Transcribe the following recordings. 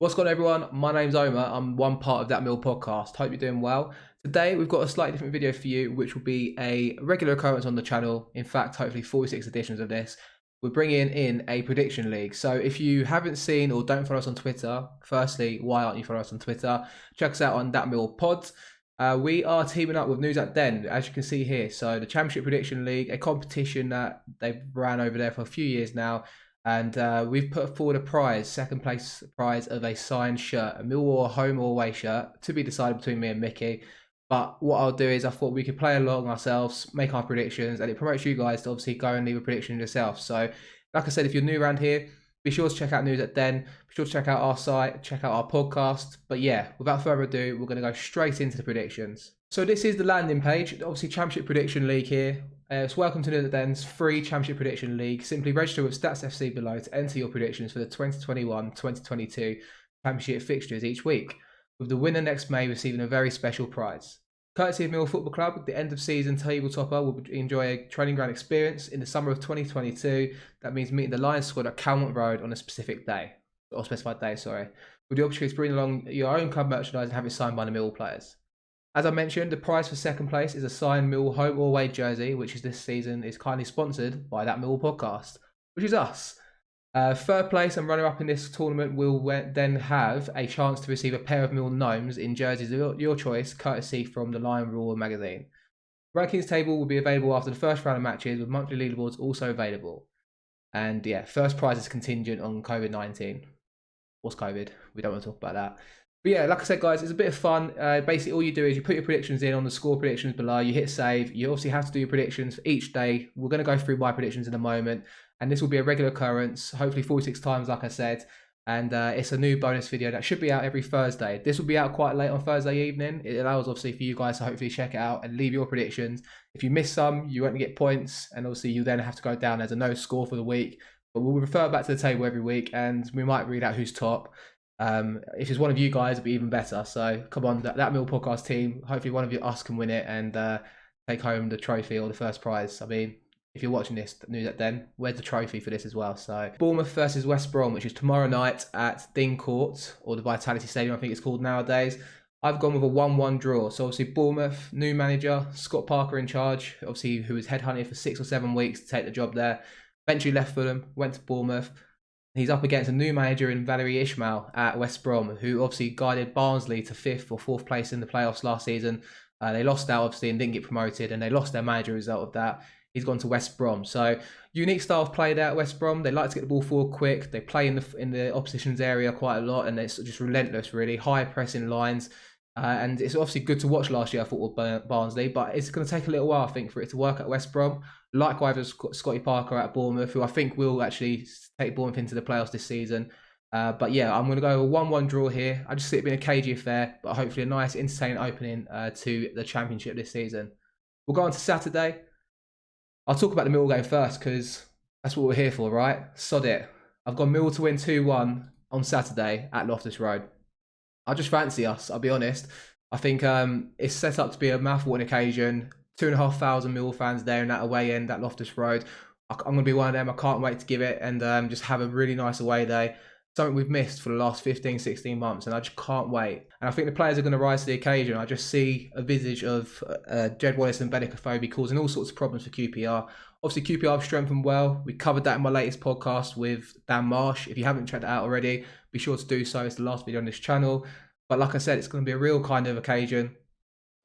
What's going on, everyone? My name's Omar. I'm one part of That Mill podcast. Hope you're doing well. Today we've got a slightly different video for you, which will be a regular occurrence on the channel. In fact, hopefully 46 editions of this. We're bringing in a prediction league. So if you haven't seen or don't follow us on Twitter, firstly, why aren't you following us on Twitter? Check us out on That Mill Pod. We are teaming up with News at Den, as you can see here. So the Championship Prediction League, a competition that they've ran over there for a few years now. And we've put forward a prize, second place prize of a signed shirt, a Millwall home or away shirt, to be decided between me and Mickey. But what I'll do is I thought we could play along ourselves, make our predictions, and it promotes you guys to obviously go and leave a prediction yourself. So, like I said, if you're new around here, be sure to check out News at Den, be sure to check out our site, check out our podcast. But yeah, without further ado, we're going to go straight into the predictions. So this is the landing page, obviously Championship Prediction League here. So welcome to News at Den's free Championship Prediction League. Simply register with Stats FC below to enter your predictions for the 2021-2022 Championship fixtures each week, with the winner next May receiving a very special prize. Courtesy of Millwall Football Club, the end of season table topper will enjoy a training ground experience in the summer of 2022. That means meeting the Lions squad at Calmont Road on a specific day, or specified day, sorry, with the opportunity to bring along your own club merchandise and have it signed by the Millwall players. As I mentioned, the prize for second place is a signed Millwall home or away jersey, which is this season is kindly sponsored by That Millwall podcast, which is us. Third place and runner-up in this tournament will then have a chance to receive a pair of Millwall gnomes in jerseys of your choice, courtesy from the Lion Roar magazine. Rankings table will be available after the first round of matches, with monthly leaderboards also available. And yeah, first prize is contingent on COVID-19. What's COVID? We don't want to talk about that. But yeah, like I said, guys, it's a bit of fun. Basically, all you do is you put your predictions in on the score predictions below. You hit save. You obviously have to do your predictions for each day. We're going to go through my predictions in a moment. And this will be a regular occurrence, hopefully 46 times, like I said. And it's a new bonus video that should be out every Thursday. This will be out quite late on Thursday evening. It allows, obviously, for you guys to hopefully check it out and leave your predictions. If you miss some, you won't get points. And obviously, you then have to go down as a no score for the week. But we'll refer back to the table every week. And we might read out who's top. If it's one of you guys, it'd be even better. So come on, that Mill podcast team. Hopefully one of us can win it and take home the trophy or the first prize. I mean, if you're watching this News at Den, where's the trophy for this as well? So Bournemouth versus West Brom, which is tomorrow night at Dean Court, or the Vitality Stadium, I think it's called nowadays. I've gone with a 1-1 draw. So obviously Bournemouth, new manager, Scott Parker in charge, obviously who was headhunted for 6 or 7 weeks to take the job there. Eventually left Fulham, went to Bournemouth. He's up against a new manager in Valerie Ishmael at West Brom, who obviously guided Barnsley to 5th or 4th place in the playoffs last season. They lost out, obviously, and didn't get promoted, and they lost their manager as a result of that. He's gone to West Brom. So, unique style of play there at West Brom. They like to get the ball forward quick. They play in the opposition's area quite a lot, and it's just relentless, really. High pressing lines. And it's obviously good to watch last year, I thought, with Barnsley, but it's going to take a little while, I think, for it to work at West Brom. Likewise with Scotty Parker at Bournemouth, who I think will actually take Bournemouth into the playoffs this season. But yeah, I'm going to go a 1-1 draw here. I just see it being a cagey affair, but hopefully a nice, entertaining opening to the Championship this season. We'll go on to Saturday. I'll talk about the Millwall game first, because that's what we're here for, right? Sod it. I've got Millwall to win 2-1 on Saturday at Loftus Road. I just fancy us, I'll be honest. I think it's set up to be a mouth-watering occasion. 2,500 Millwall fans there in that away end at Loftus Road. I'm going to be one of them. I can't wait to give it and just have a really nice away day. Something we've missed for the last 15, 16 months, and I just can't wait. And I think the players are going to rise to the occasion. I just see a visage of Jed Wallace and Benik Afobe causing all sorts of problems for QPR. Obviously, QPR have strengthened well. We covered that in my latest podcast with Dan Marsh. If you haven't checked it out already, be sure to do so. It's the last video on this channel. But like I said, it's going to be a real kind of occasion.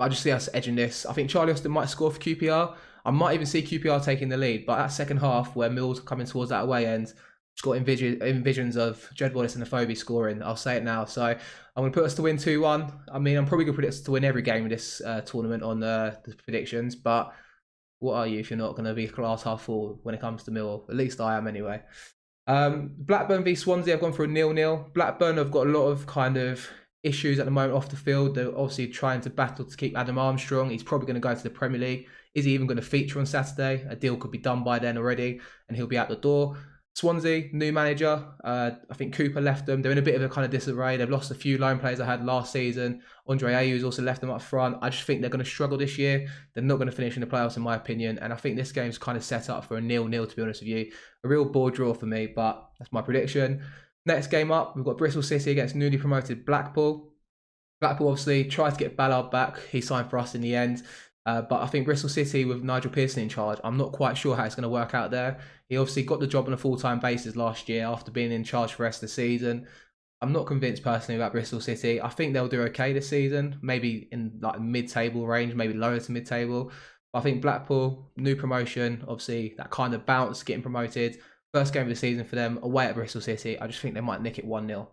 I just see us edging this. I think Charlie Austin might score for QPR. I might even see QPR taking the lead. But that second half, where Mills coming towards that away end, just got visions of Jed Wallace and Afobe scoring. I'll say it now. So I'm going to put us to win 2-1. I mean, I'm probably going to predict us to win every game of this tournament on the predictions. But what are you if you're not going to be a glass half full when it comes to Millwall? At least I am anyway. Blackburn v Swansea, I've gone for a 0-0. Blackburn have got a lot of kind of issues at the moment off the field. They're obviously trying to battle to keep Adam Armstrong. He's probably going to go to the Premier League. Is he even going to feature on Saturday? A deal could be done by then already, and he'll be out the door. Swansea, new manager. I think Cooper left them. They're in a bit of a kind of disarray. They've lost a few loan players they had last season. Andre Ayew's also left them up front. I just think they're going to struggle this year. They're not going to finish in the playoffs, in my opinion. And I think this game's kind of set up for a 0-0, to be honest with you. A real ball draw for me, but that's my prediction. Next game up, we've got Bristol City against newly promoted Blackpool. Blackpool obviously tried to get Ballard back. He signed for us in the end. But I think Bristol City with Nigel Pearson in charge, I'm not quite sure how it's going to work out there. He obviously got the job on a full-time basis last year after being in charge for the rest of the season. I'm not convinced personally about Bristol City. I think they'll do okay this season, maybe in like mid-table range, maybe lower to mid-table. But I think Blackpool, new promotion, obviously that kind of bounce, getting promoted. First game of the season for them, away at Bristol City. I just think they might nick it 1-0.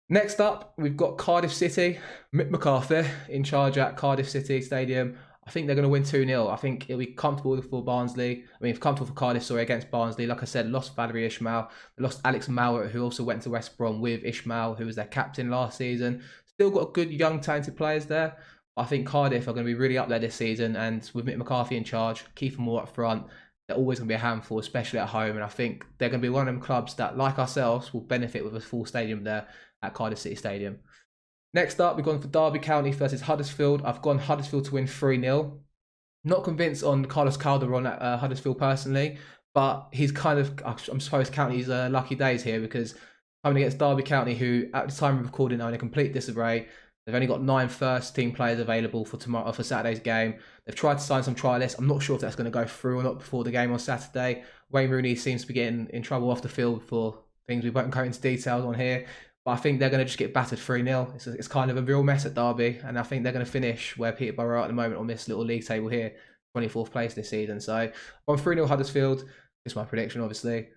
Next up, we've got Cardiff City. Mick McCarthy in charge at Cardiff City Stadium. I think they're going to win 2-0. I think it'll be comfortable for comfortable for Cardiff, against Barnsley. Like I said, lost Valerie Ishmael. They lost Alex Mowat, who also went to West Brom with Ishmael, who was their captain last season. Still got good, young, talented players there. I think Cardiff are going to be really up there this season. And with Mick McCarthy in charge, Kiefer Moore up front, they're always going to be a handful, especially at home. And I think they're going to be one of them clubs that, like ourselves, will benefit with a full stadium there at Cardiff City Stadium. Next up, we've gone for Derby County versus Huddersfield. I've gone Huddersfield to win 3-0. Not convinced on Carlos Calderon at Huddersfield personally, but he's kind of, I'm supposed County's lucky days here, because coming against Derby County, who at the time of recording are in a complete disarray. They've only got 9 first-team players available for Saturday's game. They've tried to sign some trialists. I'm not sure if that's going to go through or not before the game on Saturday. Wayne Rooney seems to be getting in trouble off the field for things we won't go into details on here. But I think they're going to just get battered 3-0. It's kind of a real mess at Derby. And I think they're going to finish where Peterborough are at the moment on this little league table here, 24th place this season. So on 3-0 Huddersfield, it's my prediction, obviously.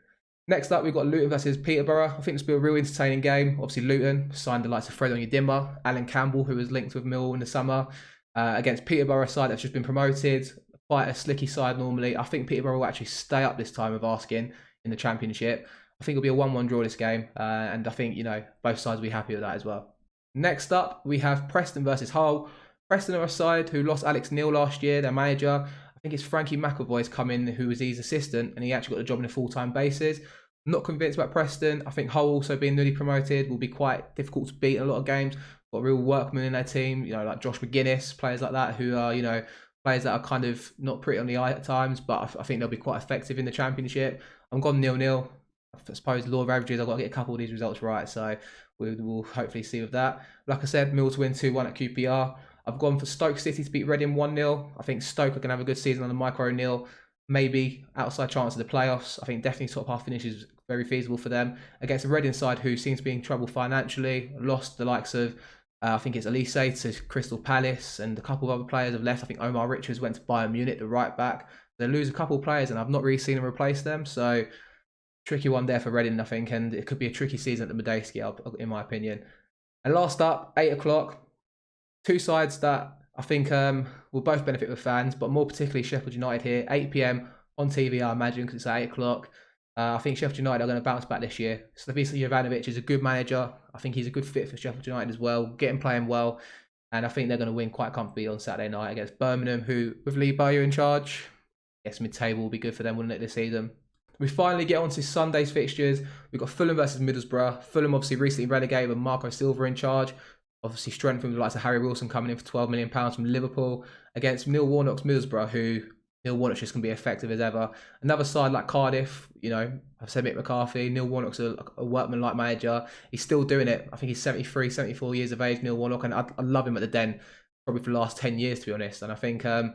Next up, we've got Luton versus Peterborough. I think this will be a real entertaining game. Obviously, Luton signed the likes of Fred Onyedinma, Alan Campbell, who was linked with Millwall in the summer, against Peterborough side that's just been promoted. Quite a slicky side normally. I think Peterborough will actually stay up this time of asking in the Championship. I think it'll be a 1-1 draw this game, and I think, both sides will be happy with that as well. Next up, we have Preston versus Hull. Preston are a side who lost Alex Neil last year, their manager. I think it's Frankie McAvoy's come in, who was his assistant, and he actually got the job on a full-time basis. Not convinced about Preston. I think Hull, also being newly promoted, will be quite difficult to beat in a lot of games. Got real workmen in their team, like Josh McGuinness, players like that, who are, players that are kind of not pretty on the eye at times, but I think they'll be quite effective in the Championship. I'm gone 0-0. I suppose law of averages, I've got to get a couple of these results right, so we'll hopefully see with that. Like I said, Mill to win 2-1 at QPR. I've gone for Stoke City to beat Reading 1-0. I think Stoke are going to have a good season on the Micro O'Neill. Maybe outside chance of the playoffs. I think definitely top half finish is very feasible for them. Against a Reading side who seems to be in trouble financially. Lost the likes of, I think it's Elise to Crystal Palace, and a couple of other players have left. I think Omar Richards went to Bayern Munich, the right back. They lose a couple of players, and I've not really seen them replace them. So tricky one there for Reading, I think, and it could be a tricky season at the Medeski, in my opinion. And last up, 8 o'clock. Two sides that I think will both benefit the fans, but more particularly Sheffield United here. 8 p.m. on TV, I imagine, because it's at 8 o'clock. I think Sheffield United are going to bounce back this year. Slavisa Jovanovic is a good manager. I think he's a good fit for Sheffield United as well, getting playing well. And I think they're going to win quite comfortably on Saturday night against Birmingham, who, with Lee Bowyer in charge, I guess mid-table will be good for them, wouldn't it, this season? We finally get on to Sunday's fixtures. We've got Fulham versus Middlesbrough. Fulham obviously recently relegated with Marco Silva in charge. Obviously strengthened with the likes of Harry Wilson coming in for £12 million from Liverpool against Neil Warnock's Middlesbrough, who Neil Warnock's just going to be effective as ever. Another side like Cardiff, I've said Mick McCarthy. Neil Warnock's a workman-like manager. He's still doing it. I think he's 73, 74 years of age, Neil Warnock, and I love him at the Den probably for the last 10 years, to be honest. And I think, I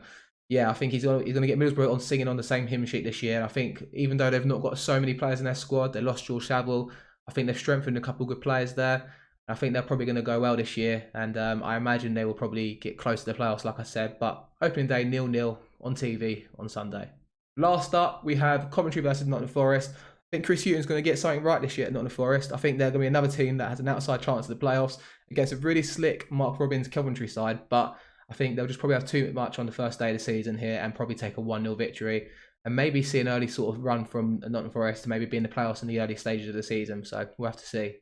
think he's going to get Middlesbrough on singing on the same hymn sheet this year. And I think even though they've not got so many players in their squad, they lost George Saville. I think they've strengthened a couple of good players there. I think they're probably going to go well this year, and I imagine they will probably get close to the playoffs, like I said. But opening day 0-0 on TV on Sunday. Last up, we have Coventry versus Nottingham Forest. I think Chris Hughton's going to get something right this year at Nottingham Forest. I think they're going to be another team that has an outside chance of the playoffs against a really slick Mark Robbins Coventry side. But I think they'll just probably have too much on the first day of the season here and probably take a 1-0 victory and maybe see an early sort of run from Nottingham Forest to maybe be in the playoffs in the early stages of the season. So we'll have to see.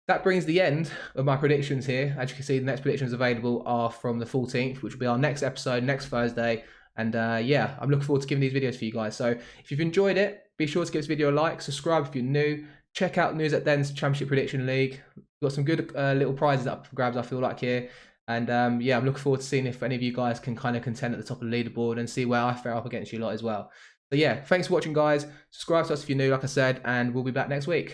That brings the end of my predictions here. As you can see, the next predictions available are from the 14th, which will be our next episode next Thursday. And I'm looking forward to giving these videos for you guys. So if you've enjoyed it, be sure to give this video a like, subscribe if you're new, check out News at Den's Championship Prediction League. We've got some good little prizes up for grabs, I feel like, here. And I'm looking forward to seeing if any of you guys can kind of contend at the top of the leaderboard and see where I fare up against you lot as well. So thanks for watching, guys. Subscribe to us if you're new, like I said, and we'll be back next week.